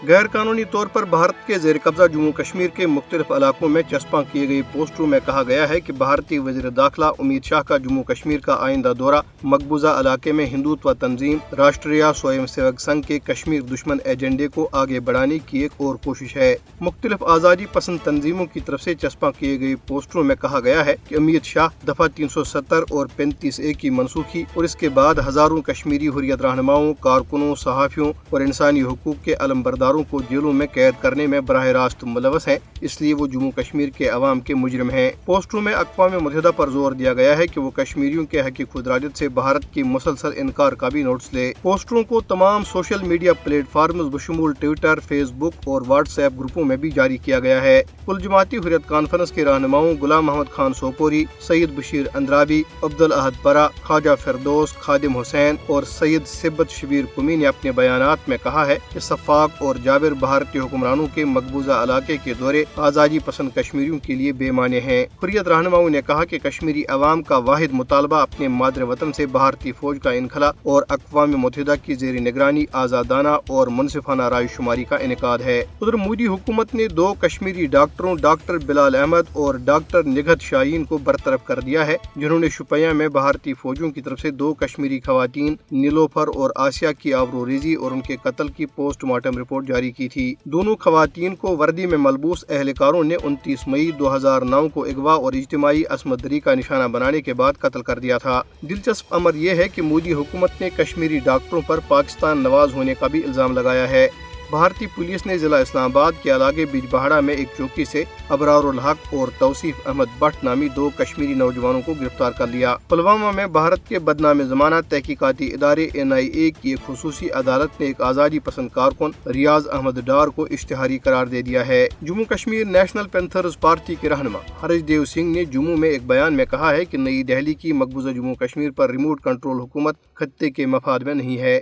غیر قانونی طور پر بھارت کے زیر قبضہ جموں کشمیر کے مختلف علاقوں میں چسپاں کیے گئے پوسٹروں میں کہا گیا ہے کہ بھارتی وزیر داخلہ امت شاہ کا جموں کشمیر کا آئندہ دورہ مقبوضہ علاقے میں ہندوتوا تنظیم راشٹریہ سویم سیوک سنگھ کے کشمیر دشمن ایجنڈے کو آگے بڑھانے کی ایک اور کوشش ہے۔ مختلف آزادی پسند تنظیموں کی طرف سے چسپاں کیے گئے پوسٹروں میں کہا گیا ہے کہ امت شاہ دفعہ 370 اور 35A کی منسوخی اور اس کے بعد ہزاروں کشمیری حریت رہنماؤں، کارکنوں، صحافیوں اور انسانی حقوق کے علمبرداروں کو جیلوں میں قید کرنے میں براہ راست ملوث ہیں، اس لیے وہ جموں کشمیر کے عوام کے مجرم ہیں۔ پوسٹروں میں اقوام متحدہ پر زور دیا گیا ہے کہ وہ کشمیریوں کے حق خود ارادیت سے بھارت کی مسلسل انکار کا بھی نوٹس لے۔ پوسٹروں کو تمام سوشل میڈیا پلیٹ فارمز بشمول ٹویٹر، فیس بک اور واٹس ایپ گروپوں میں بھی جاری کیا گیا ہے۔ کل جماعتی حریت کانفرنس کے رہنماؤں غلام محمد خان سوپوری، سید بشیر اندرابی، عبدالاحد پرہ، خواجہ فردوس، خادم حسین اور سید سبت شبیر قمی نے اپنے بیانات میں کہا ہے کہ شفاق اور جابر بھارتی حکمرانوں کے مقبوضہ علاقے کے دورے آزادی پسند کشمیریوں کے لیے بے معنی ہیں۔ حریت رہنماؤں نے کہا کہ کشمیری عوام کا واحد مطالبہ اپنے مادر وطن سے بھارتی فوج کا انخلا اور اقوام متحدہ کی زیر نگرانی آزادانہ اور منصفانہ رائے شماری کا انعقاد ہے۔ ادھر مودی حکومت نے 2 کشمیری ڈاکٹروں ڈاکٹر بلال احمد اور ڈاکٹر نگہت شاہین کو برطرف کر دیا ہے، جنہوں نے شوپیاں میں بھارتی فوجیوں کی طرف سے 2 کشمیری خواتین نیلوفر اور آسیہ کی آبروریزی اور ان کے قتل کی پوسٹ مارٹم رپورٹ جاری کی تھی۔ دونوں خواتین کو وردی میں ملبوس اہلکاروں نے 29 مئی 2009 کو اغوا اور اجتماعی عصمت دری کا نشانہ بنانے کے بعد قتل کر دیا تھا۔ دلچسپ امر یہ ہے کہ مودی حکومت نے کشمیری ڈاکٹروں پر پاکستان نواز ہونے کا بھی الزام لگایا ہے۔ بھارتی پولیس نے ضلع اسلام آباد کے علاقے بیج بہاڑا میں ایک چوکی سے ابرار الحق اور توصیف احمد بٹ نامی 2 کشمیری نوجوانوں کو گرفتار کر لیا۔ پلوامہ میں بھارت کے بدنام زمانہ تحقیقاتی ادارے NIA کی ایک خصوصی عدالت نے ایک آزادی پسند کارکن ریاض احمد ڈار کو اشتہاری قرار دے دیا ہے۔ Jammu Kashmir national Panthers party کے رہنما ہرش دیو سنگھ نے جموں میں ایک بیان میں کہا ہے کہ نئی دہلی کی مقبوضہ جموں کشمیر پر ریموٹ کنٹرول حکومت خطے کے مفاد میں نہیں ہے۔